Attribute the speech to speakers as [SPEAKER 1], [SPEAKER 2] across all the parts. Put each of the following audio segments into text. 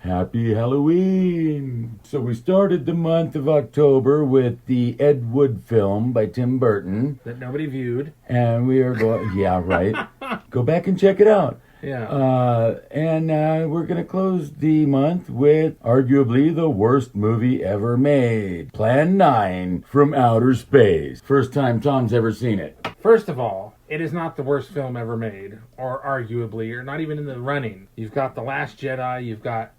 [SPEAKER 1] Happy Halloween! So we started the month of October with the Ed Wood film by Tim Burton.
[SPEAKER 2] That nobody viewed.
[SPEAKER 1] And we are going, yeah, right. Go back and check it out.
[SPEAKER 2] Yeah.
[SPEAKER 1] And we're going to close the month with arguably the worst movie ever made. Plan 9 from Outer Space. First time Tom's ever seen it.
[SPEAKER 2] First of all, it is not the worst film ever made, or arguably, or not even in the running. You've got The Last Jedi, you've got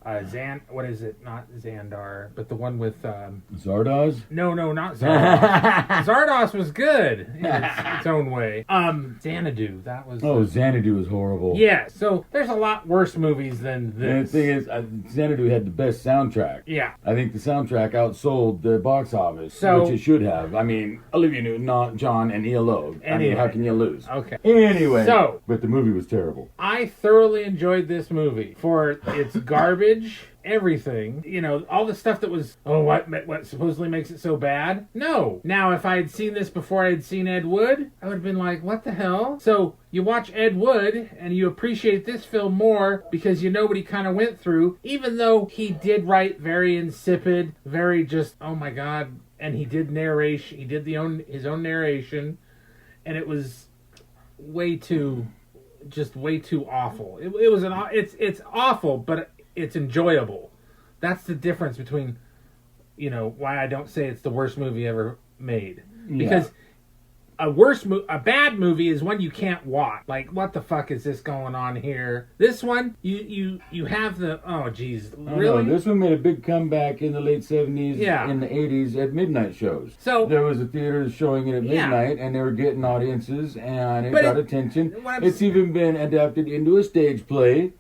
[SPEAKER 2] what is it? Not Xandar, but the one with...
[SPEAKER 1] Zardoz?
[SPEAKER 2] No, not Zardoz. Zardoz was good in its own way. Xanadu, that was...
[SPEAKER 1] Oh, Xanadu was horrible.
[SPEAKER 2] Yeah, so there's a lot worse movies than this.
[SPEAKER 1] And the thing is, Xanadu had the best soundtrack.
[SPEAKER 2] Yeah.
[SPEAKER 1] I think the soundtrack outsold the box office,
[SPEAKER 2] So-
[SPEAKER 1] which it should have. I mean, Olivia Newton-John and ELO. I mean, how can you lose?
[SPEAKER 2] Okay.
[SPEAKER 1] Anyway,
[SPEAKER 2] So-
[SPEAKER 1] but the movie was terrible.
[SPEAKER 2] I thoroughly enjoyed this movie for its garbage, everything. You know, all the stuff that was, what supposedly makes it so bad? No. Now, if I had seen this before I had seen Ed Wood, I would have been like, what the hell? So, you watch Ed Wood, and you appreciate this film more because you know what he kind of went through, even though he did write very insipid, very just, oh my god, and he did narration, he did his own narration, and it was way too awful. It's awful, but it's enjoyable. That's the difference between, why I don't say it's the worst movie ever made. Because a bad movie is one you can't watch. Like, what the fuck is this going on here? This one, you have the, oh geez, really?
[SPEAKER 1] No, this one made a big comeback in the late 70s,
[SPEAKER 2] Yeah.
[SPEAKER 1] in the 80s at midnight shows.
[SPEAKER 2] So-
[SPEAKER 1] there was a theater showing it at
[SPEAKER 2] Yeah.
[SPEAKER 1] midnight, and they were getting audiences, and it
[SPEAKER 2] But
[SPEAKER 1] got
[SPEAKER 2] it-
[SPEAKER 1] attention.
[SPEAKER 2] what I'm
[SPEAKER 1] It's even been adapted into a stage play.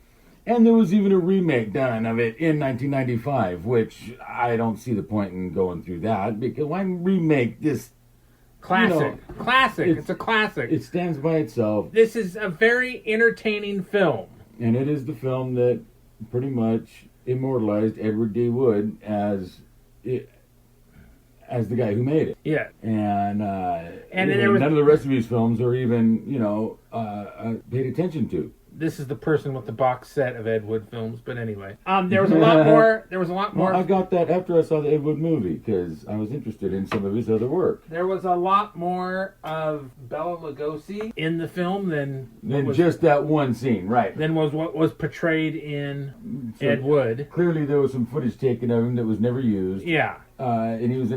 [SPEAKER 1] And there was even a remake done of it in 1995, which I don't see the point in going through that, because why remake this?
[SPEAKER 2] Classic. Classic.
[SPEAKER 1] it's-
[SPEAKER 2] It's a classic.
[SPEAKER 1] It stands by itself,
[SPEAKER 2] This is a very entertaining film.
[SPEAKER 1] and it is the film that pretty much immortalized Edward D. Wood as the guy who made it.
[SPEAKER 2] Yeah.
[SPEAKER 1] And
[SPEAKER 2] there was-
[SPEAKER 1] none of the rest of his films are even, paid attention to.
[SPEAKER 2] This is the person with the box set of Ed Wood films, but anyway. There was a lot more. There was a lot more.
[SPEAKER 1] Well, I got that after I saw the Ed Wood movie, because I was interested in some of his other work.
[SPEAKER 2] There was a lot more of Bela Lugosi in the film than
[SPEAKER 1] Just that one scene, right.
[SPEAKER 2] than was what was portrayed in
[SPEAKER 1] So
[SPEAKER 2] Ed Wood.
[SPEAKER 1] Clearly there was some footage taken of him that was never used.
[SPEAKER 2] Yeah.
[SPEAKER 1] And he was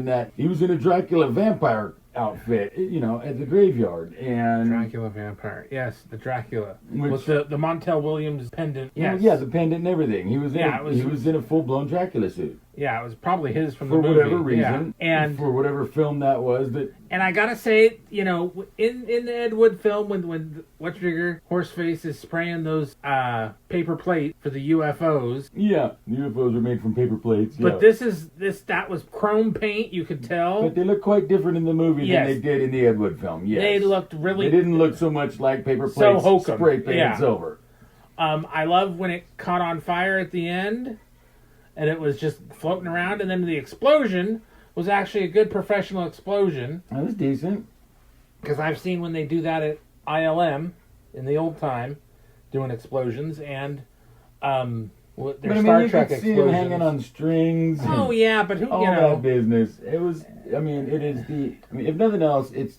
[SPEAKER 1] in a Dracula vampire outfit, at the graveyard. And
[SPEAKER 2] Dracula vampire. Yes, the Dracula.
[SPEAKER 1] Which-
[SPEAKER 2] With the Montel Williams pendant.
[SPEAKER 1] Well,
[SPEAKER 2] Yes.
[SPEAKER 1] yeah, the pendant and everything. He was
[SPEAKER 2] Yeah,
[SPEAKER 1] he was in a full-blown Dracula suit.
[SPEAKER 2] Yeah, it was probably his from
[SPEAKER 1] For
[SPEAKER 2] the movie.
[SPEAKER 1] whatever reason,
[SPEAKER 2] Yeah.
[SPEAKER 1] for whatever film that was,
[SPEAKER 2] And I gotta say, in the Ed Wood film, when Whatchtrigger Horseface is spraying those paper plate for the UFOs,
[SPEAKER 1] yeah, UFOs are made from paper plates.
[SPEAKER 2] but
[SPEAKER 1] yeah.
[SPEAKER 2] that was chrome paint. You could tell
[SPEAKER 1] But they look quite different in the movie
[SPEAKER 2] Yes.
[SPEAKER 1] than they did in the Ed Wood film. Yes,
[SPEAKER 2] they looked really.
[SPEAKER 1] They didn't look so much like paper
[SPEAKER 2] So
[SPEAKER 1] plates,
[SPEAKER 2] hokum.
[SPEAKER 1] spray painted
[SPEAKER 2] Yeah.
[SPEAKER 1] silver.
[SPEAKER 2] I love when it caught on fire at the end, and it was just floating around, and then the explosion was actually a good professional explosion.
[SPEAKER 1] That was decent.
[SPEAKER 2] Because I've seen when they do that at ILM in the old time, doing explosions, and their
[SPEAKER 1] But I
[SPEAKER 2] Star
[SPEAKER 1] mean, you
[SPEAKER 2] Trek
[SPEAKER 1] could see
[SPEAKER 2] explosions.
[SPEAKER 1] him hanging on strings.
[SPEAKER 2] Oh
[SPEAKER 1] and
[SPEAKER 2] yeah, but who
[SPEAKER 1] all that business. It was. I mean, it is the. I mean, if nothing else, it's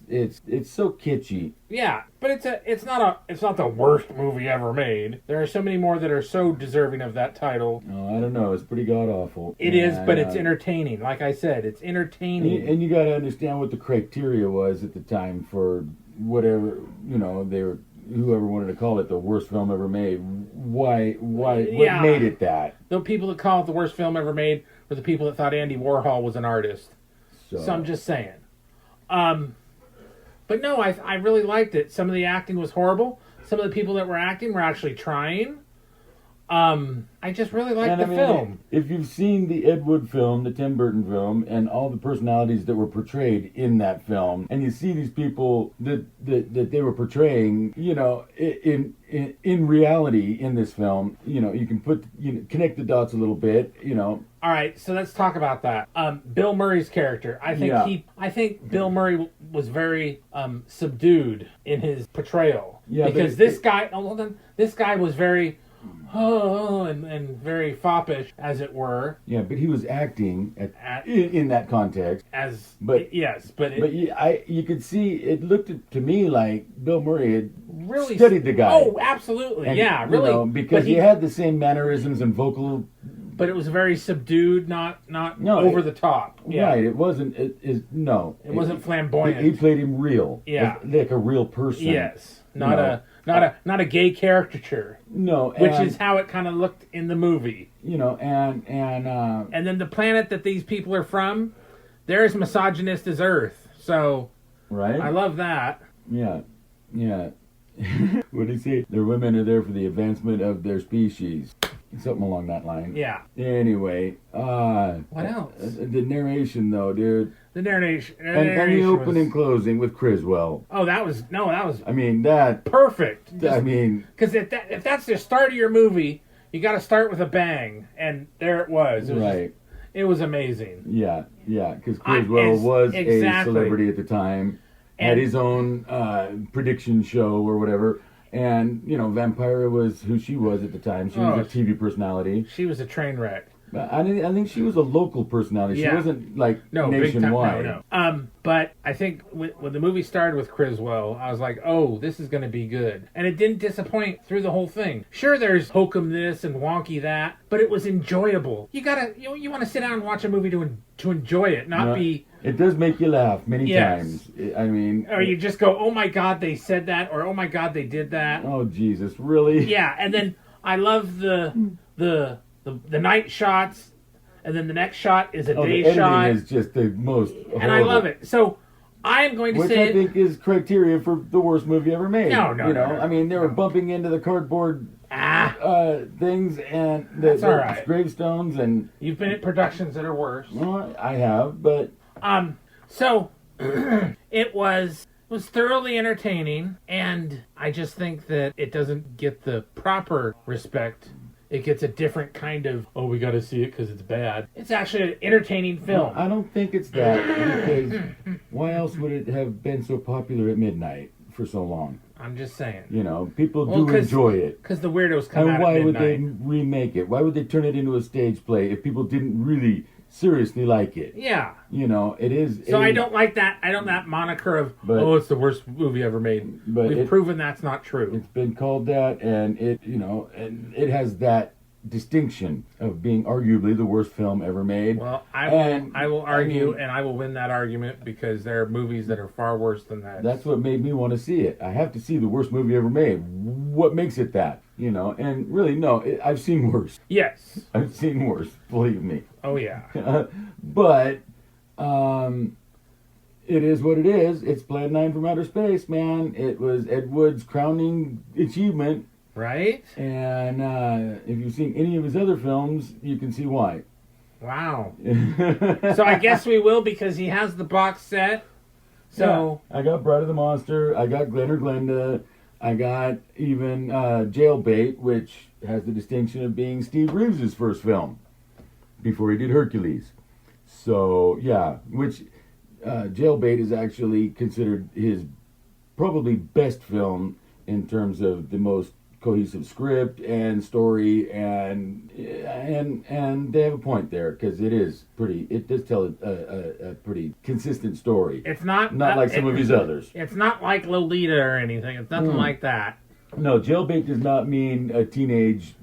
[SPEAKER 1] so kitschy.
[SPEAKER 2] Yeah, but it's not the worst movie ever made. There are so many more that are so deserving of that title.
[SPEAKER 1] Oh, I don't know. It's pretty god awful.
[SPEAKER 2] It is, but it's entertaining. Like I said, it's entertaining.
[SPEAKER 1] And you got to understand what the criteria was at the time for whatever they were. Whoever wanted to call it the worst film ever made. Why? What
[SPEAKER 2] Yeah.
[SPEAKER 1] made it that?
[SPEAKER 2] The people that call it the worst film ever made were the people that thought Andy Warhol was an artist. So I'm just saying. But no, I really liked it. Some of the acting was horrible. Some of the people that were acting were actually trying. I just really liked the film.
[SPEAKER 1] If you've seen the Ed Wood film, the Tim Burton film, and all the personalities that were portrayed in that film, and you see these people that they were portraying, in reality in this film, you can connect the dots a little bit,
[SPEAKER 2] All right, so let's talk about that. Bill Murray's character. I think Bill Murray was very subdued in his portrayal.
[SPEAKER 1] Yeah,
[SPEAKER 2] because this guy was very oh, and very foppish, as it were.
[SPEAKER 1] Yeah, but he was acting in that context. But you could see it looked to me like Bill Murray had
[SPEAKER 2] really
[SPEAKER 1] studied the guy.
[SPEAKER 2] Oh, absolutely,
[SPEAKER 1] And,
[SPEAKER 2] yeah, really,
[SPEAKER 1] because he had the same mannerisms and vocal.
[SPEAKER 2] But it was very subdued, not
[SPEAKER 1] No,
[SPEAKER 2] over the top. Yeah.
[SPEAKER 1] Right, it wasn't. It
[SPEAKER 2] wasn't flamboyant.
[SPEAKER 1] He played him real.
[SPEAKER 2] Yeah.
[SPEAKER 1] like a real person.
[SPEAKER 2] Yes, not a gay caricature.
[SPEAKER 1] No,
[SPEAKER 2] which is how it kind of looked in the movie.
[SPEAKER 1] And
[SPEAKER 2] then the planet that these people are from, they're as misogynist as Earth. So,
[SPEAKER 1] right,
[SPEAKER 2] I love that.
[SPEAKER 1] Yeah. What do you say? Their women are there for the advancement of their species. Something along that line.
[SPEAKER 2] Yeah.
[SPEAKER 1] Anyway,
[SPEAKER 2] what else?
[SPEAKER 1] The narration, though, dude.
[SPEAKER 2] The narration.
[SPEAKER 1] And the opening and closing with Criswell.
[SPEAKER 2] Oh, that was.
[SPEAKER 1] I mean, that.
[SPEAKER 2] Perfect.
[SPEAKER 1] Because
[SPEAKER 2] if that's the start of your movie, you got to start with a bang, and there it was.
[SPEAKER 1] Right.
[SPEAKER 2] It was amazing.
[SPEAKER 1] Yeah. Because Criswell was a celebrity at the time, had his own prediction show or whatever. And, Vampira was who she was at the time. She was a TV personality.
[SPEAKER 2] She was a train wreck.
[SPEAKER 1] I think she was a local personality. She wasn't, nationwide.
[SPEAKER 2] No. But I think when the movie started with Criswell, I was like, oh, this is going to be good. And it didn't disappoint through the whole thing. Sure, there's hokum this and wonky that, but it was enjoyable. You want to sit down and watch a movie to enjoy it, not be...
[SPEAKER 1] It does make you laugh many times. I mean...
[SPEAKER 2] Or you just go, oh my God, they said that, or oh my God, they did that.
[SPEAKER 1] Oh, Jesus, really?
[SPEAKER 2] Yeah, and then I love the night shots, and then the next shot is a day
[SPEAKER 1] the
[SPEAKER 2] shot.
[SPEAKER 1] Editing is just the most horrible.
[SPEAKER 2] And I love it. So I'm going to
[SPEAKER 1] Which
[SPEAKER 2] say...
[SPEAKER 1] I think is criteria for the worst movie ever made.
[SPEAKER 2] No.
[SPEAKER 1] I mean, they were bumping into the cardboard... things and
[SPEAKER 2] that's all right.
[SPEAKER 1] Gravestones and...
[SPEAKER 2] You've been at productions that are worse.
[SPEAKER 1] Well, I have, but...
[SPEAKER 2] So, it was thoroughly entertaining, and I just think that it doesn't get the proper respect. It gets a different kind of, oh, we gotta see it because it's bad. It's actually an entertaining film.
[SPEAKER 1] I don't think it's that, because why else would it have been so popular at midnight for so long?
[SPEAKER 2] I'm just saying.
[SPEAKER 1] People do enjoy it.
[SPEAKER 2] Because the weirdos come out
[SPEAKER 1] And why
[SPEAKER 2] at
[SPEAKER 1] would
[SPEAKER 2] midnight.
[SPEAKER 1] they remake it? Why would they turn it into a stage play if people didn't really seriously like it?
[SPEAKER 2] Yeah.
[SPEAKER 1] It is...
[SPEAKER 2] So I don't like that. I don't that moniker of, it's the worst movie ever made.
[SPEAKER 1] But
[SPEAKER 2] we've proven that's not true.
[SPEAKER 1] It's been called that, and and it has that distinction of being arguably the worst film ever made.
[SPEAKER 2] Well, I will argue, and I will win that argument, because there are movies that are far worse than that.
[SPEAKER 1] That's what made me want to see it. I have to see the worst movie ever made. What makes it that? And really, no, I've seen worse.
[SPEAKER 2] Yes.
[SPEAKER 1] I've seen worse, believe me.
[SPEAKER 2] Oh, yeah.
[SPEAKER 1] But it is what it is. It's Plan 9 from Outer Space, man. It was Ed Wood's crowning achievement.
[SPEAKER 2] Right?
[SPEAKER 1] And if you've seen any of his other films, you can see why.
[SPEAKER 2] Wow. So I guess we will, because he has the box set. So
[SPEAKER 1] yeah, I got Bride of the Monster. I got Glen or Glenda. I got even Jailbait, which has the distinction of being Steve Reeves' first film before he did Hercules. So, yeah, which Jailbait is actually considered his probably best film in terms of the most cohesive script and story, and they have a point there, because it does tell a pretty consistent story.
[SPEAKER 2] It's not
[SPEAKER 1] like some of his others.
[SPEAKER 2] It's not like Lolita or anything. It's nothing like that.
[SPEAKER 1] No, Jailbait does not mean a teenage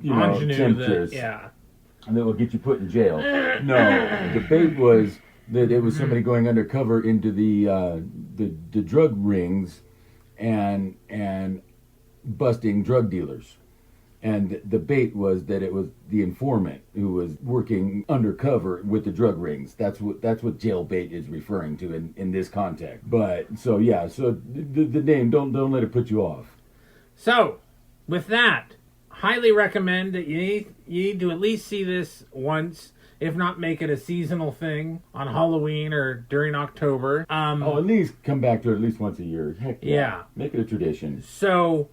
[SPEAKER 1] temptress that will get you put in jail. No, the bait was that it was somebody going undercover into the drug rings and busting drug dealers, and the bait was that it was the informant who was working undercover with the drug rings. That's what Jailbait is referring to in this context. But so the name, don't let it put you off.
[SPEAKER 2] So with that, highly recommend that you need to at least see this once, if not make it a seasonal thing on Halloween or during October.
[SPEAKER 1] At least come back to it at least once a year. Heck yeah. Make it a tradition.
[SPEAKER 2] So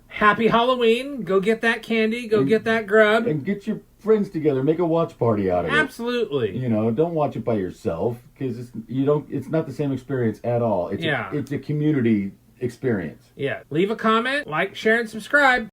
[SPEAKER 2] happy Halloween. Go get that candy. Go get that grub.
[SPEAKER 1] And get your friends together. Make a watch party out of it.
[SPEAKER 2] Absolutely.
[SPEAKER 1] Don't watch it by yourself, because it's not the same experience at all. It's a community experience.
[SPEAKER 2] Yeah. Leave a comment, like, share, and subscribe.